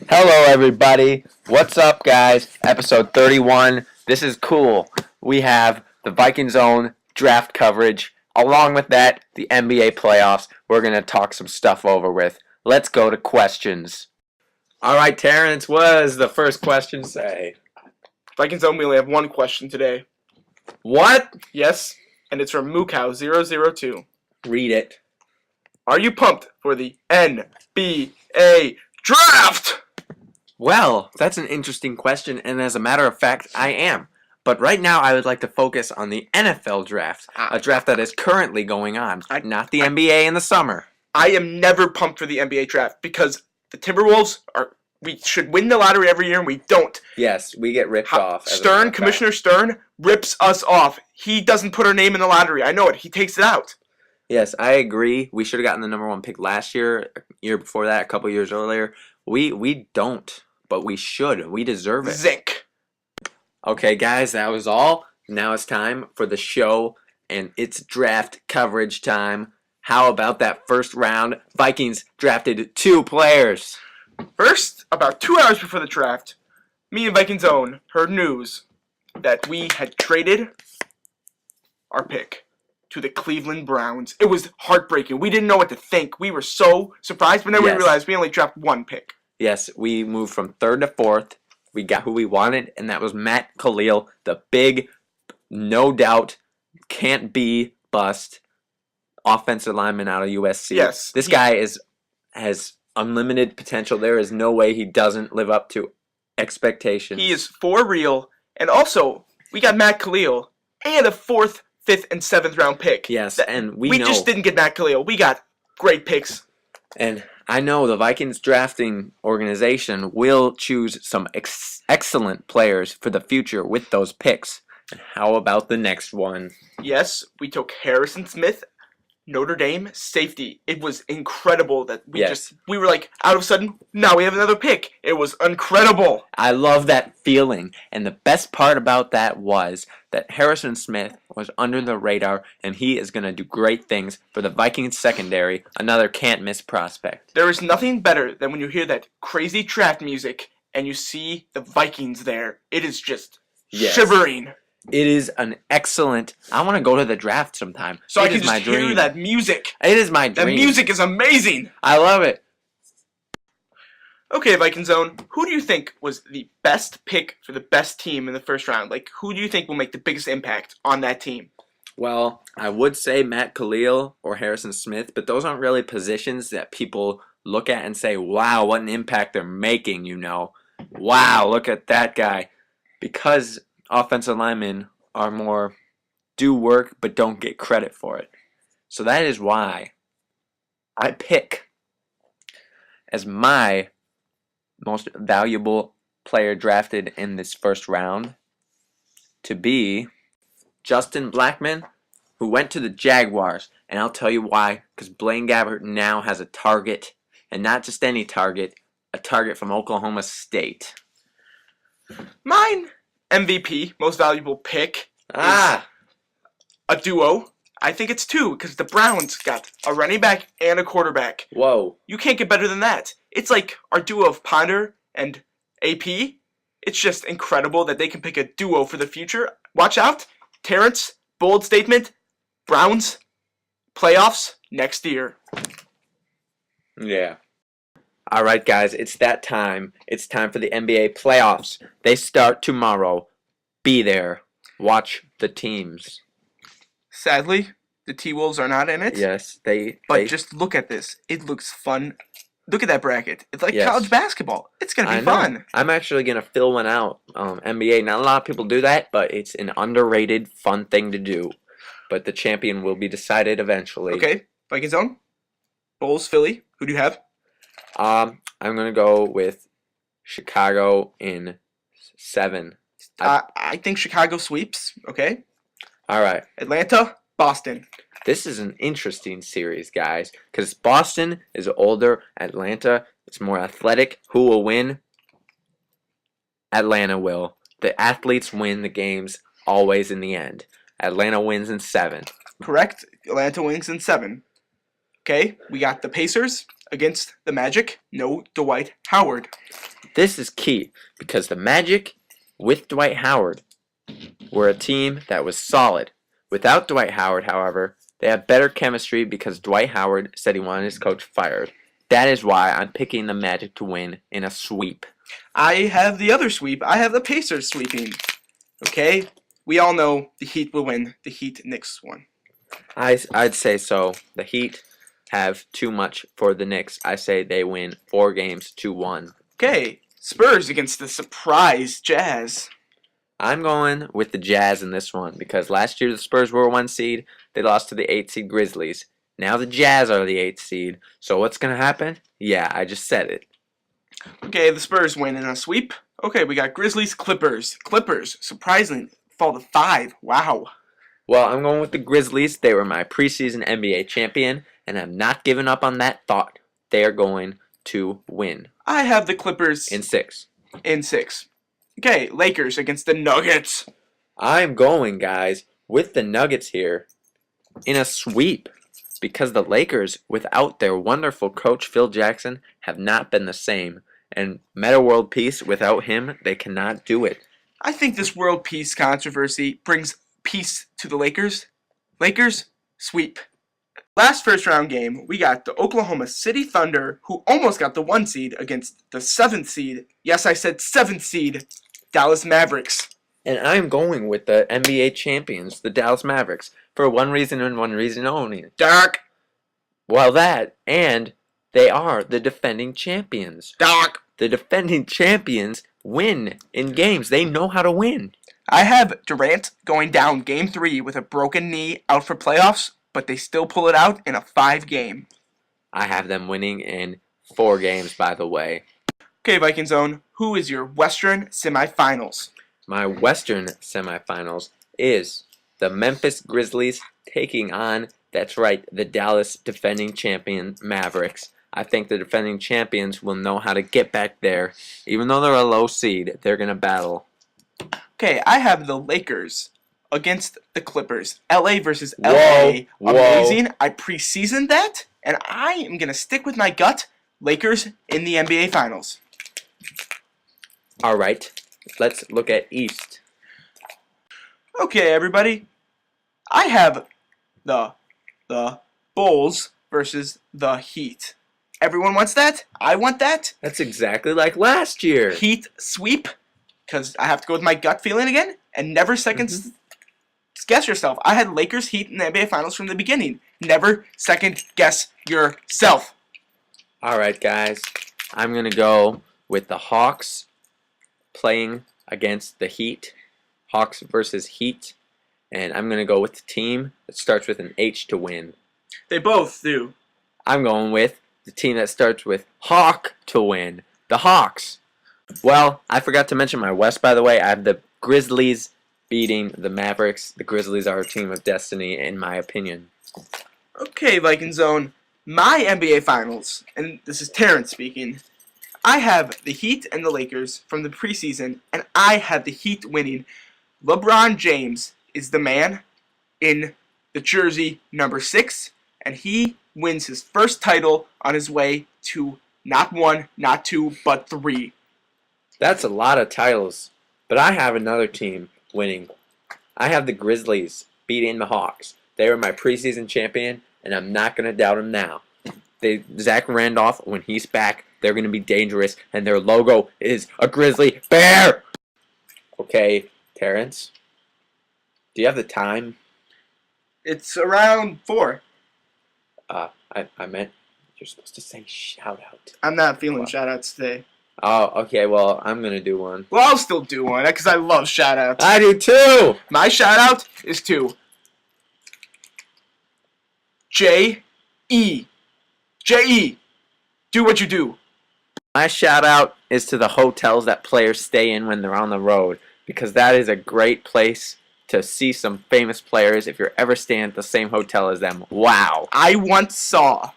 Hello, everybody. What's up, guys? Episode 31. This is cool. We have the VikingsOwn draft coverage. Along with that, the NBA playoffs. We're going to talk some stuff over with. Let's go to questions. All right, Terrance, what does the first question say? VikingsOwn, we only have one question today. What? Yes, and it's from Moocow002. Read it. Are you pumped for the NBA draft? Well, that's an interesting question, and as a matter of fact, I am. But right now, I would like to focus on the NFL draft, a draft that is currently going on, not the NBA in the summer. I am never pumped for the NBA draft because the Timberwolves we should win the lottery every year, and we don't. Yes, we get ripped off. Commissioner Stern rips us off. He doesn't put our name in the lottery. I know it. He takes it out. Yes, I agree. We should have gotten the number one pick last year, year before that, a couple years earlier. We don't, but we should. We deserve it. Zinc. Okay, guys, that was all. Now it's time for the show, and it's draft coverage time. How about that first round? Vikings drafted 2 players. First, about 2 hours before the draft, me and VikingsOwn heard news that we had traded our pick to the Cleveland Browns. It was heartbreaking. We didn't know what to think. We were so surprised, but then we realized we only drafted 1 pick. Yes, we moved from 3rd to 4th. We got who we wanted, and that was Matt Khalil, the big, no doubt, can't be bust offensive lineman out of USC. Yes. This guy has unlimited potential. There is no way he doesn't live up to expectations. He is for real. And also, we got Matt Khalil and a 4th, 5th, and 7th round pick. Yes, and we know. just didn't get Matt Khalil. We got great picks. And I know the Vikings drafting organization will choose some excellent players for the future with those picks. And how about the next one? Yes, we took Harrison Smith, Notre Dame safety. It was incredible that we were like, out of a sudden, now we have another pick. It was incredible. I love that feeling. And the best part about that was that Harrison Smith was under the radar, and he is going to do great things for the Vikings secondary, another can't-miss prospect. There is nothing better than when you hear that crazy draft music and you see the Vikings there. It is just shivering. It is an excellent. I want to go to the draft sometime. So I can just hear that music. It is my dream. That music is amazing. I love it. Okay, VikingsOwn, who do you think was the best pick for the best team in the first round? Like, who do you think will make the biggest impact on that team? Well, I would say Matt Khalil or Harrison Smith, but those aren't really positions that people look at and say, wow, what an impact they're making, you know. Wow, look at that guy. Because offensive linemen are more do work but don't get credit for it. So that is why I pick as my most valuable player drafted in this first round to be Justin Blackmon, who went to the Jaguars. And I'll tell you why. Because Blaine Gabbert now has a target, and not just any target, a target from Oklahoma State. Mine MVP, most valuable pick, is a duo. I think it's 2 because the Browns got a running back and a quarterback. Whoa. You can't get better than that. It's like our duo of Ponder and AP. It's just incredible that they can pick a duo for the future. Watch out. Terrance, bold statement. Browns, playoffs next year. Yeah. All right, guys, it's that time. It's time for the NBA playoffs. They start tomorrow. Be there. Watch the teams. Sadly, the T-Wolves are not in it. Yes, But just look at this. It looks fun. Look at that bracket. It's like college basketball. It's going to be fun. I'm actually going to fill one out. NBA, not a lot of people do that, but it's an underrated, fun thing to do. But the champion will be decided eventually. Okay, VikingsOwn, Bulls, Philly. Who do you have? I'm going to go with Chicago in 7. I think Chicago sweeps. Okay. All right. Atlanta, Boston. This is an interesting series, guys, because Boston is older. Atlanta is more athletic. Who will win? Atlanta will. The athletes win the games always in the end. Atlanta wins in 7. Correct. Atlanta wins in 7. Okay, we got the Pacers against the Magic. No Dwight Howard. This is key because the Magic, with Dwight Howard, were a team that was solid. Without Dwight Howard, however, they have better chemistry because Dwight Howard said he wanted his coach fired. That is why I'm picking the Magic to win in a sweep. I have the other sweep. I have the Pacers sweeping. Okay, we all know the Heat will win. The Heat-Knicks one. I'd say so. The Heat have too much for the Knicks. I say they win 4 games to 1. Okay, Spurs against the surprise Jazz. I'm going with the Jazz in this one because last year the Spurs were a 1 seed. They lost to the 8 seed Grizzlies. Now the Jazz are the 8 seed. So what's going to happen? Yeah, I just said it. Okay, the Spurs win in a sweep. Okay, we got Grizzlies, Clippers. Clippers, surprisingly, fall to 5. Wow. Well, I'm going with the Grizzlies. They were my preseason NBA champion, and I'm not giving up on that thought. They are going to win. I have the Clippers in 6. In 6. Okay, Lakers against the Nuggets. I'm going, guys, with the Nuggets here in a sweep because the Lakers, without their wonderful coach Phil Jackson, have not been the same. And Meta World Peace, without him, they cannot do it. I think this world peace controversy brings peace to the Lakers. Lakers, sweep. Last first round game, we got the Oklahoma City Thunder, who almost got the 1 seed against the 7th seed. Yes, I said 7th seed, Dallas Mavericks. And I'm going with the NBA champions, the Dallas Mavericks, for one reason and one reason only. Dark. Well, that, and they are the defending champions. Dark. The defending champions win in games. They know how to win. I have Durant going down game 3 with a broken knee out for playoffs, but they still pull it out in a 5 game. I have them winning in 4 games, by the way. Okay, VikingsOwn, who is your Western semifinals? My Western semifinals is the Memphis Grizzlies taking on, that's right, the Dallas defending champion Mavericks. I think the defending champions will know how to get back there. Even though they're a low seed, they're going to battle. Okay, I have the Lakers against the Clippers. LA versus LA. Amazing. I preseasoned that, and I am going to stick with my gut. Lakers in the NBA Finals. All right, let's look at East. Okay, everybody. I have the Bulls versus the Heat. Everyone wants that? I want that. That's exactly like last year. Heat sweep, because I have to go with my gut feeling again, and never second guess yourself. I had Lakers Heat in the NBA Finals from the beginning. Never second guess yourself. All right, guys. I'm going to go with the Hawks playing against the Heat. Hawks versus Heat. And I'm going to go with the team that starts with an H to win. They both do. I'm going with the team that starts with Hawk to win. The Hawks. Well, I forgot to mention my West, by the way. I have the Grizzlies beating the Mavericks. The Grizzlies are a team of destiny, in my opinion. Okay, VikingsOwn. My NBA Finals, and this is Terrance speaking, I have the Heat and the Lakers from the preseason, and I have the Heat winning. LeBron James is the man in the jersey number 6, and he wins his first title on his way to not 1, not 2, but 3. That's a lot of titles, but I have another team winning. I have the Grizzlies beating the Hawks. They were my preseason champion, and I'm not going to doubt them now. Zach Randolph, when he's back, they're going to be dangerous, and their logo is a grizzly bear. Okay, Terrance, do you have the time? It's around 4. I meant you're supposed to say shout out. I'm not feeling shout-outs today. Oh, okay, well, I'm going to do one. Well, I'll still do one, because I love shout-outs. I do too! My shout-out is to J.E. J.E. Do what you do. My shout out is to the hotels that players stay in when they're on the road, because that is a great place to see some famous players if you're ever staying at the same hotel as them. Wow. I once saw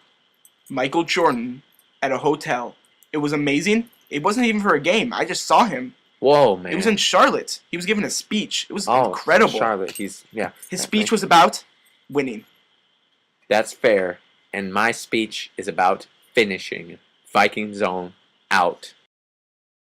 Michael Jordan at a hotel. It was amazing. It wasn't even for a game. I just saw him. Whoa, man. It was in Charlotte. He was giving a speech. It was Oh, incredible. Charlotte. His speech was about winning. That's fair. And my speech is about finishing. VikingsOwn out.